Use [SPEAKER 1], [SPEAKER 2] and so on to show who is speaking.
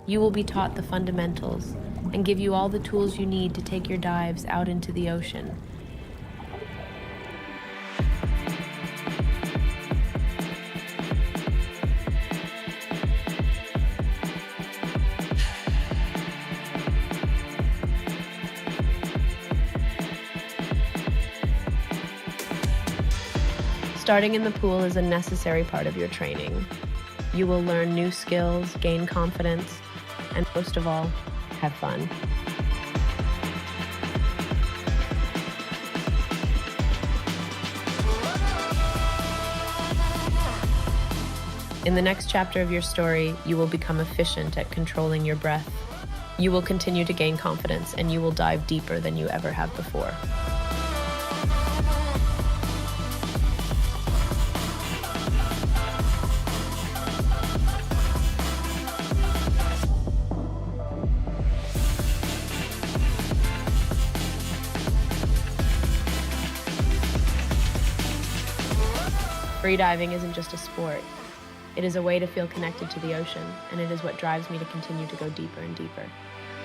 [SPEAKER 1] You will be taught the fundamentals and give you all the tools you need to take your dives out into the ocean. Starting in the pool is a necessary part of your training. You will learn new skills, gain confidence, and most of all, have fun. In the next chapter of your story, you will become efficient at controlling your breath. You will continue to gain confidence, and you will dive deeper than you ever have before. Freediving isn't just a sport. It is a way to feel connected to the ocean, and it is what drives me to continue to go deeper and deeper.